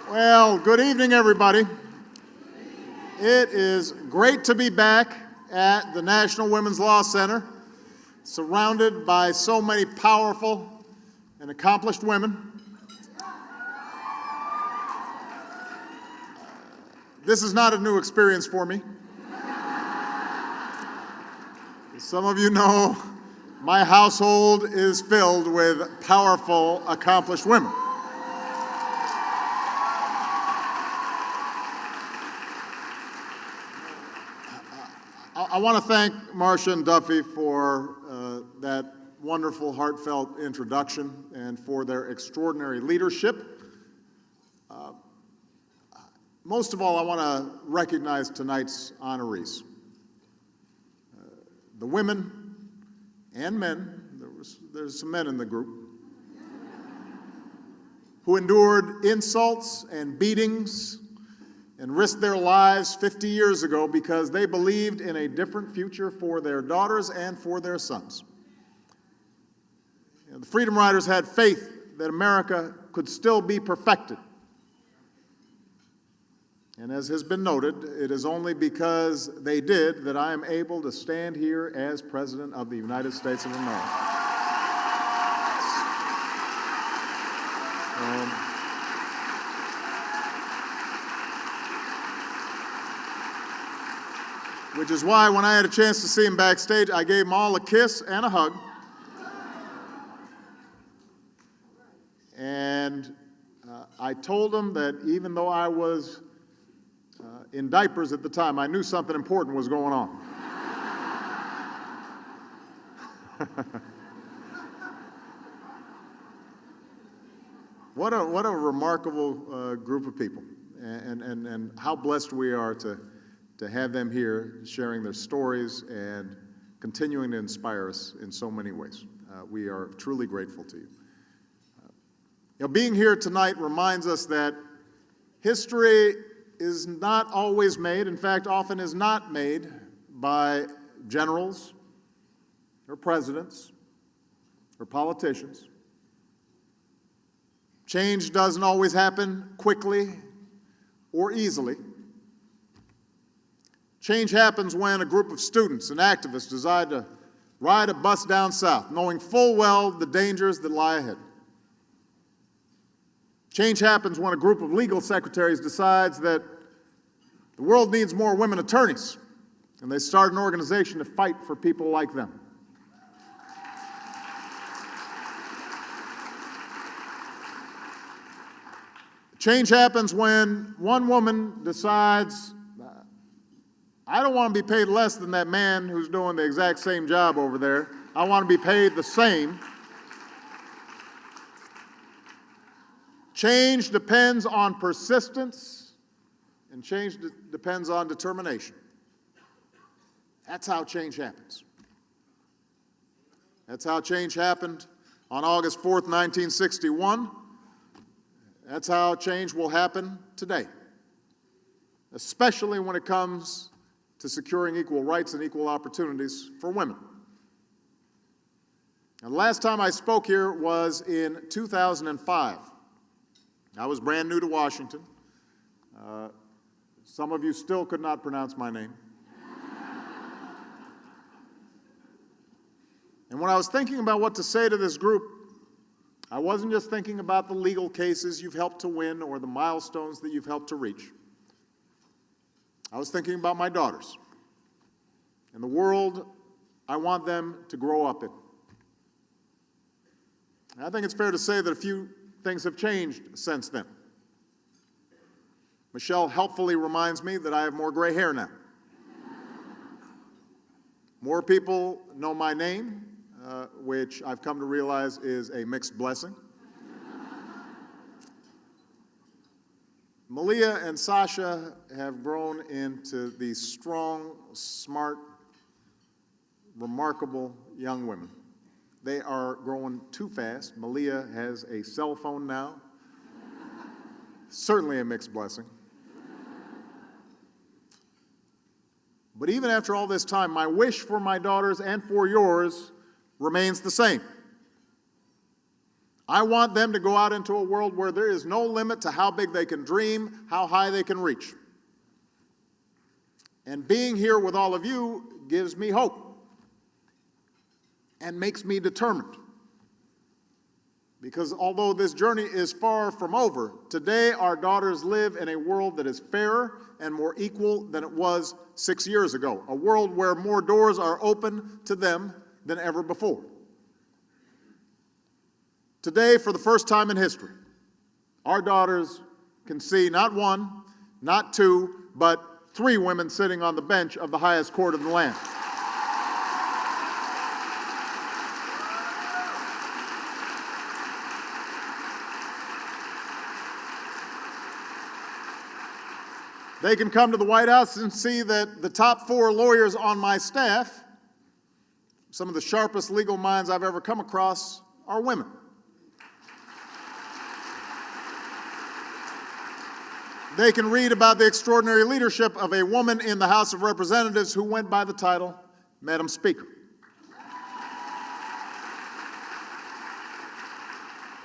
Well, good evening, everybody. It is great to be back at the National Women's Law Center, surrounded by so many powerful and accomplished women. This is not a new experience for me. As some of you know, my household is filled with powerful, accomplished women. I want to thank Marcia and Duffy for that wonderful, heartfelt introduction and for their extraordinary leadership. Most of all, I want to recognize tonight's honorees. The women and men, there's some men in the group, who endured insults and beatings and risked their lives 50 years ago because they believed in a different future for their daughters and for their sons. The Freedom Riders had faith that America could still be perfected. And as has been noted, it is only because they did that I am able to stand here as President of the United States of America. Which is why when I had a chance to see him backstage, I gave them all a kiss and a hug. And I told them that even though I was in diapers at the time, I knew something important was going on. What a remarkable group of people, and how blessed we are to have them here sharing their stories and continuing to inspire us in so many ways. We are truly grateful to you. Being here tonight reminds us that history is not always made, in fact, often is not made by generals or presidents or politicians. Change doesn't always happen quickly or easily. Change happens when a group of students and activists decide to ride a bus down south, knowing full well the dangers that lie ahead. Change happens when a group of legal secretaries decides that the world needs more women attorneys, and they start an organization to fight for people like them. Change happens when one woman decides, I don't want to be paid less than that man who's doing the exact same job over there. I want to be paid the same. Change depends on persistence, and change depends on determination. That's how change happens. That's how change happened on August 4th, 1961. That's how change will happen today, especially when it comes to securing equal rights and equal opportunities for women. And the last time I spoke here was in 2005. I was brand new to Washington. Some of you still could not pronounce my name. And when I was thinking about what to say to this group, I wasn't just thinking about the legal cases you've helped to win or the milestones that you've helped to reach. I was thinking about my daughters and the world I want them to grow up in. And I think it's fair to say that a few things have changed since then. Michelle helpfully reminds me that I have more gray hair now. More people know my name, which I've come to realize is a mixed blessing. Malia and Sasha have grown into these strong, smart, remarkable young women. They are growing too fast. Malia has a cell phone now. Certainly a mixed blessing. But even after all this time, my wish for my daughters and for yours remains the same. I want them to go out into a world where there is no limit to how big they can dream, how high they can reach. And being here with all of you gives me hope and makes me determined. Because although this journey is far from over, today our daughters live in a world that is fairer and more equal than it was 6 years ago, a world where more doors are open to them than ever before. Today, for the first time in history, our daughters can see not one, not two, but 3 women sitting on the bench of the highest court of the land. They can come to the White House and see that the top 4 lawyers on my staff, some of the sharpest legal minds I've ever come across, are women. They can read about the extraordinary leadership of a woman in the House of Representatives who went by the title Madam Speaker.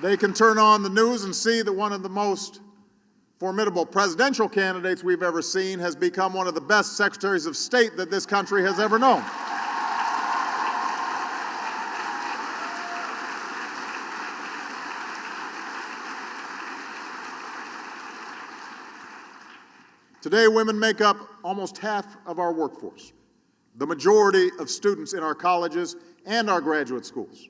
They can turn on the news and see that one of the most formidable presidential candidates we've ever seen has become one of the best secretaries of state that this country has ever known. Today, women make up almost half of our workforce, the majority of students in our colleges and our graduate schools.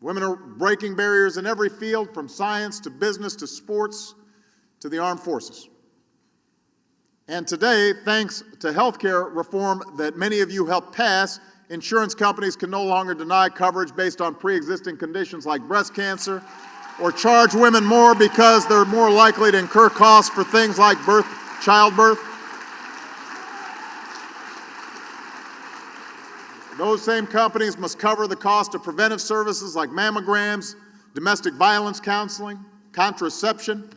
Women are breaking barriers in every field, from science to business to sports to the armed forces. And today, thanks to healthcare reform that many of you helped pass, insurance companies can no longer deny coverage based on pre-existing conditions like breast cancer, or charge women more because they're more likely to incur costs for things like childbirth. Those same companies must cover the cost of preventive services like mammograms, domestic violence counseling, contraception.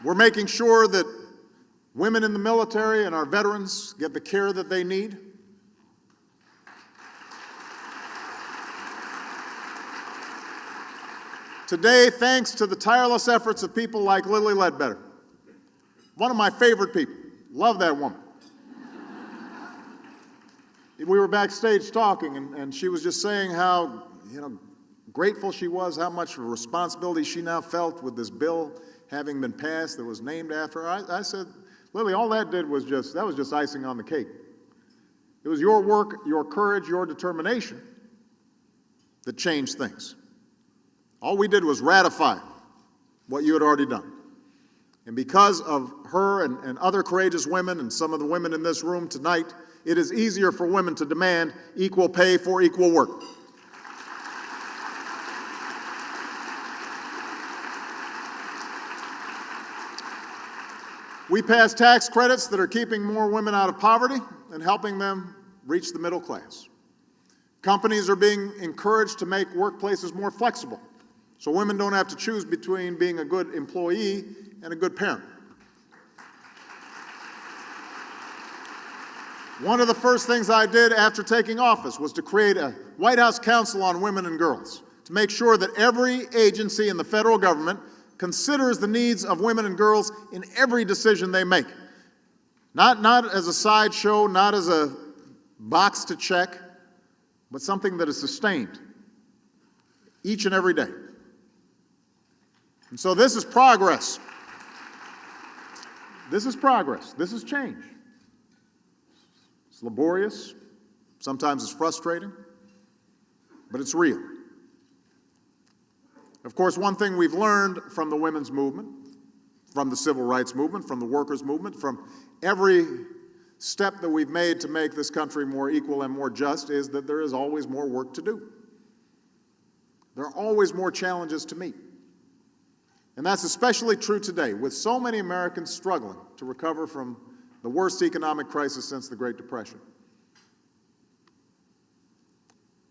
We're making sure that women in the military and our veterans get the care that they need. Today, thanks to the tireless efforts of people like Lilly Ledbetter, one of my favorite people, love that woman. We were backstage talking, and she was just saying how, grateful she was, how much responsibility she now felt with this bill having been passed that was named after her. I said, Lilly, all that did was that was just icing on the cake. It was your work, your courage, your determination that changed things. All we did was ratify what you had already done. And because of her and other courageous women and some of the women in this room tonight, it is easier for women to demand equal pay for equal work. We passed tax credits that are keeping more women out of poverty and helping them reach the middle class. Companies are being encouraged to make workplaces more flexible, so women don't have to choose between being a good employee and a good parent. One of the first things I did after taking office was to create a White House Council on Women and Girls to make sure that every agency in the federal government considers the needs of women and girls in every decision they make. Not as a sideshow, not as a box to check, but something that is sustained each and every day. And so this is progress. This is progress. This is change. It's laborious. Sometimes it's frustrating, but it's real. Of course, one thing we've learned from the women's movement, from the civil rights movement, from the workers' movement, from every step that we've made to make this country more equal and more just, is that there is always more work to do. There are always more challenges to meet. And that's especially true today, with so many Americans struggling to recover from the worst economic crisis since the Great Depression.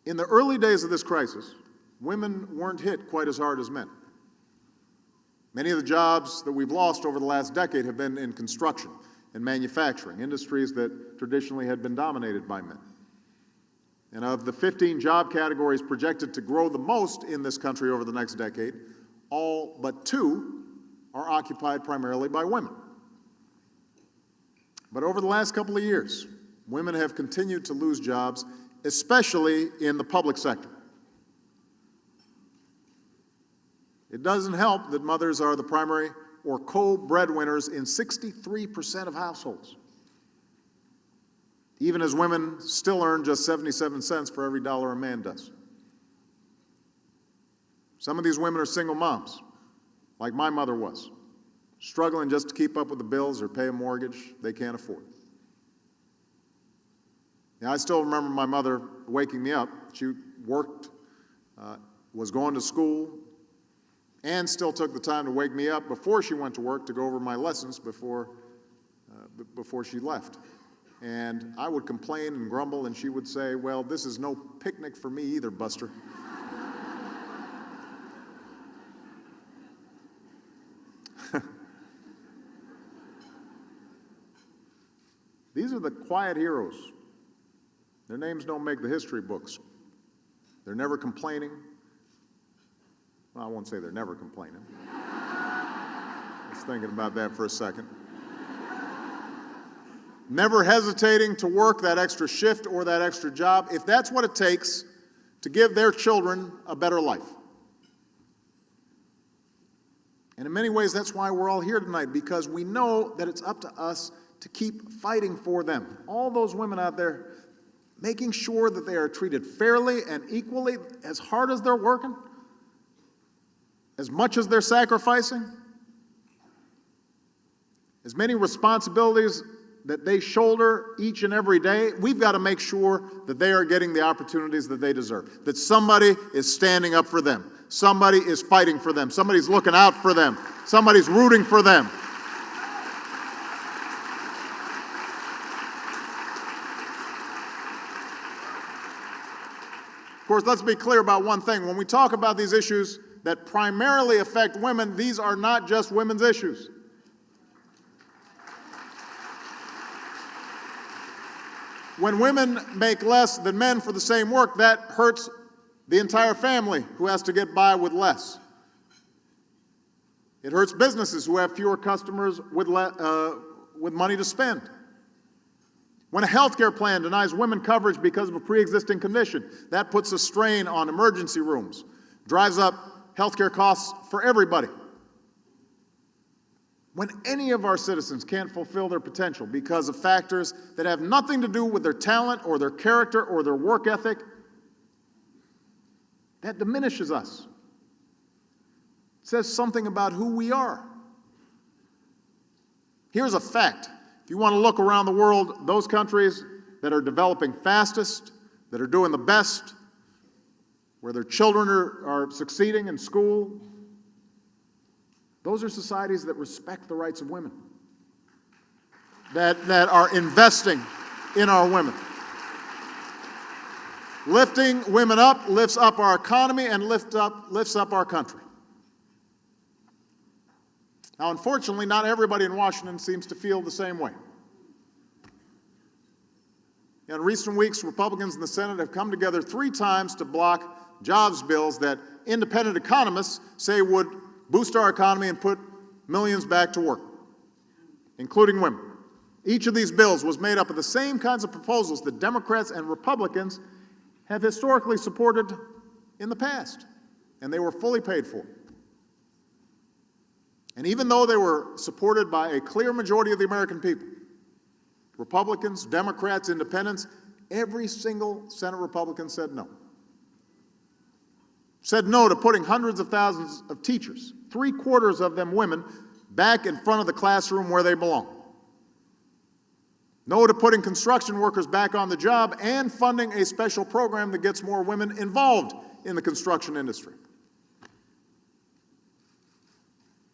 In the early days of this crisis, women weren't hit quite as hard as men. Many of the jobs that we've lost over the last decade have been in construction and manufacturing, industries that traditionally had been dominated by men. And of the 15 job categories projected to grow the most in this country over the next decade, all but 2 are occupied primarily by women. But over the last couple of years, women have continued to lose jobs, especially in the public sector. It doesn't help that mothers are the primary or co-breadwinners in 63% of households, even as women still earn just 77 cents for every dollar a man does. Some of these women are single moms, like my mother was, struggling just to keep up with the bills or pay a mortgage they can't afford. Now, I still remember my mother waking me up. She worked, was going to school, and still took the time to wake me up before she went to work to go over my lessons before she left. And I would complain and grumble, and she would say, "Well, this is no picnic for me either, Buster." These are the quiet heroes. Their names don't make the history books. They're never complaining. Well, I won't say they're never complaining. I was thinking about that for a second. Never hesitating to work that extra shift or that extra job if that's what it takes to give their children a better life. And in many ways, that's why we're all here tonight, because we know that it's up to us to keep fighting for them. All those women out there, making sure that they are treated fairly and equally, as hard as they're working, as much as they're sacrificing, as many responsibilities that they shoulder each and every day. We've got to make sure that they are getting the opportunities that they deserve, that somebody is standing up for them, somebody is fighting for them, somebody's looking out for them, somebody's rooting for them. Of course, let's be clear about one thing. When we talk about these issues that primarily affect women, these are not just women's issues. When women make less than men for the same work, that hurts the entire family who has to get by with less. It hurts businesses who have fewer customers with money to spend. When a health care plan denies women coverage because of a pre-existing condition, that puts a strain on emergency rooms, drives up health care costs for everybody. When any of our citizens can't fulfill their potential because of factors that have nothing to do with their talent or their character or their work ethic, that diminishes us. It says something about who we are. Here's a fact. If you want to look around the world, those countries that are developing fastest, that are doing the best, where their children are succeeding in school, those are societies that respect the rights of women, that are investing in our women. Lifting women up lifts up our economy and lifts up our country. Now, unfortunately, not everybody in Washington seems to feel the same way. In recent weeks, Republicans in the Senate have come together 3 times to block jobs bills that independent economists say would boost our economy and put millions back to work, including women. Each of these bills was made up of the same kinds of proposals that Democrats and Republicans have historically supported in the past, and they were fully paid for. And even though they were supported by a clear majority of the American people, Republicans, Democrats, Independents, every single Senate Republican said no. Said no to putting hundreds of thousands of teachers, 3/4 of them women, back in front of the classroom where they belong. No to putting construction workers back on the job and funding a special program that gets more women involved in the construction industry.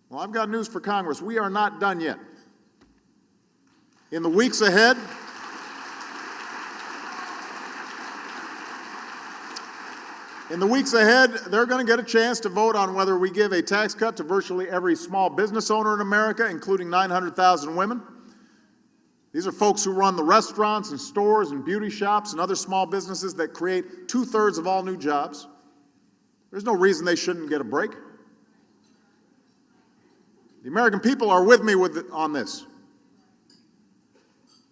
Well, I've got news for Congress. We are not done yet. In the weeks ahead, they're going to get a chance to vote on whether we give a tax cut to virtually every small business owner in America, including 900,000 women. These are folks who run the restaurants and stores and beauty shops and other small businesses that create 2/3 of all new jobs. There's no reason they shouldn't get a break. The American people are with me on this.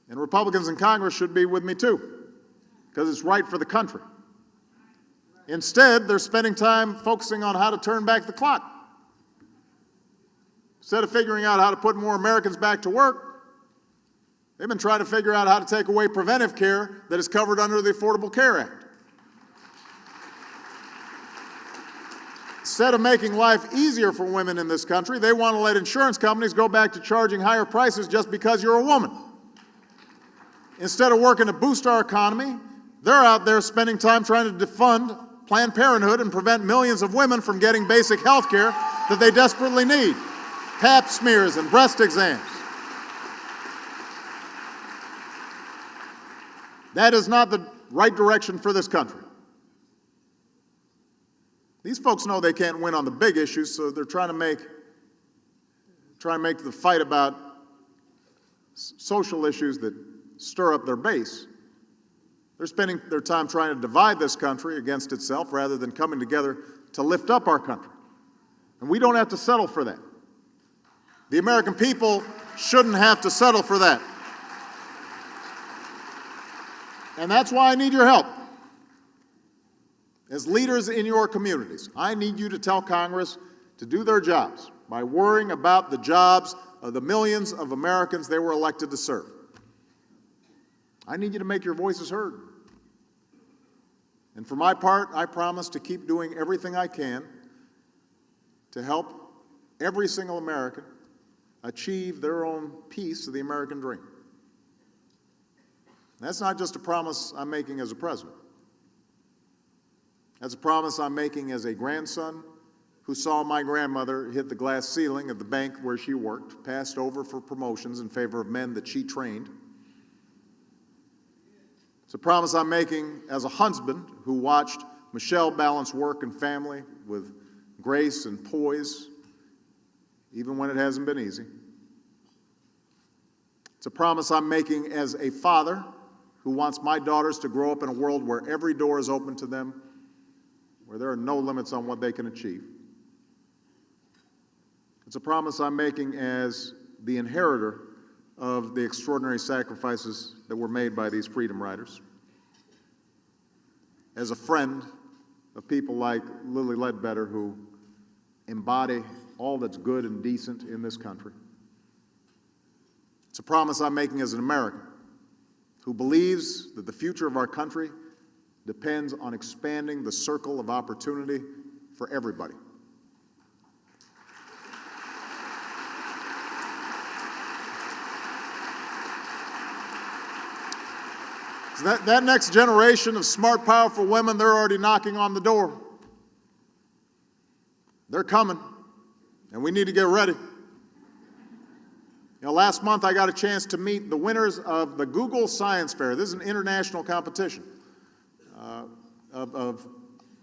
And Republicans in Congress should be with me too, because it's right for the country. Instead, they're spending time focusing on how to turn back the clock. Instead of figuring out how to put more Americans back to work, they've been trying to figure out how to take away preventive care that is covered under the Affordable Care Act. Instead of making life easier for women in this country, they want to let insurance companies go back to charging higher prices just because you're a woman. Instead of working to boost our economy, they're out there spending time trying to defund Planned Parenthood and prevent millions of women from getting basic health care that they desperately need. Pap smears and breast exams. That is not the right direction for this country. These folks know they can't win on the big issues, so they're trying to make the fight about social issues that stir up their base. They're spending their time trying to divide this country against itself rather than coming together to lift up our country. And we don't have to settle for that. The American people shouldn't have to settle for that. And that's why I need your help. As leaders in your communities, I need you to tell Congress to do their jobs by worrying about the jobs of the millions of Americans they were elected to serve. I need you to make your voices heard. And for my part, I promise to keep doing everything I can to help every single American achieve their own piece of the American dream. That's not just a promise I'm making as a president. That's a promise I'm making as a grandson who saw my grandmother hit the glass ceiling of the bank where she worked, passed over for promotions in favor of men that she trained. It's a promise I'm making as a husband who watched Michelle balance work and family with grace and poise, even when it hasn't been easy. It's a promise I'm making as a father who wants my daughters to grow up in a world where every door is open to them, where there are no limits on what they can achieve. It's a promise I'm making as the inheritor of the extraordinary sacrifices that were made by these freedom riders, as a friend of people like Lilly Ledbetter who embody all that's good and decent in this country. It's a promise I'm making as an American who believes that the future of our country depends on expanding the circle of opportunity for everybody. So that next generation of smart, powerful women, they're already knocking on the door. They're coming, and we need to get ready. You know, last month I got a chance to meet the winners of the Google Science Fair. This is an international competition of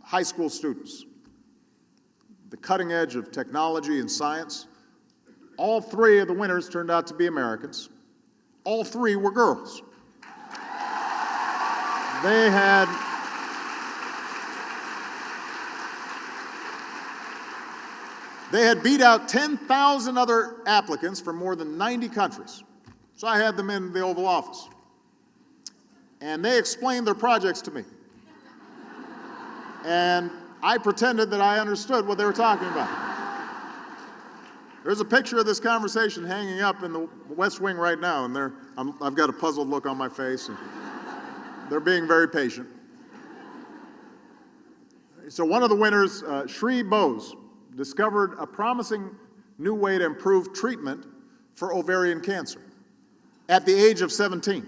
high school students. The cutting edge of technology and science. All three of the winners turned out to be Americans. All three were girls. They had beat out 10,000 other applicants from more than 90 countries. So I had them in the Oval Office. And they explained their projects to me. And I pretended that I understood what they were talking about. There's a picture of this conversation hanging up in the West Wing right now, and I've got a puzzled look on my face, and they're being very patient. So one of the winners, Shree Bose, discovered a promising new way to improve treatment for ovarian cancer at the age of 17.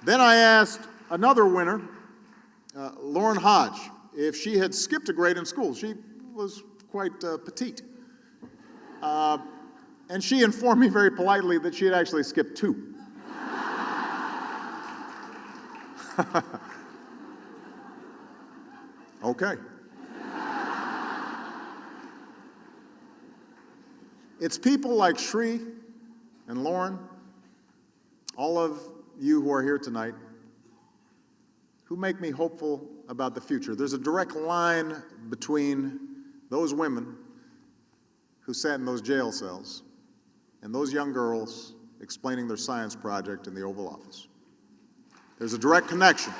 Then I asked another winner, Lauren Hodge, if she had skipped a grade in school. She was quite petite. And she informed me very politely that she had actually skipped 2. Okay. It's people like Shree and Lauren all of you who are here tonight, who make me hopeful about the future. There's a direct line between those women who sat in those jail cells and those young girls explaining their science project in the Oval Office. There's a direct connection.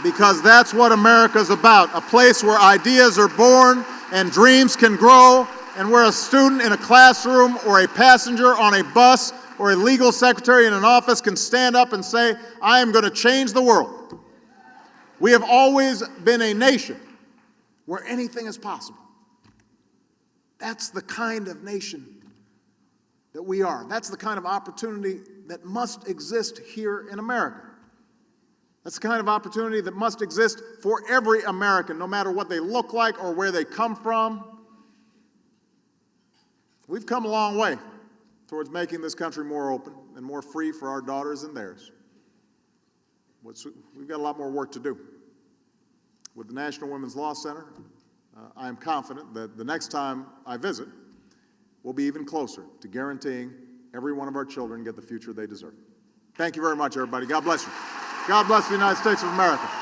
Because that's what America's about, a place where ideas are born and dreams can grow, and where a student in a classroom or a passenger on a bus or a legal secretary in an office can stand up and say, I am going to change the world. We have always been a nation where anything is possible. That's the kind of nation that we are. That's the kind of opportunity that must exist here in America. That's the kind of opportunity that must exist for every American, no matter what they look like or where they come from. We've come a long way towards making this country more open and more free for our daughters and theirs. We've got a lot more work to do. With the National Women's Law Center, I am confident that the next time I visit, we'll be even closer to guaranteeing every one of our children get the future they deserve. Thank you very much, everybody. God bless you. God bless the United States of America.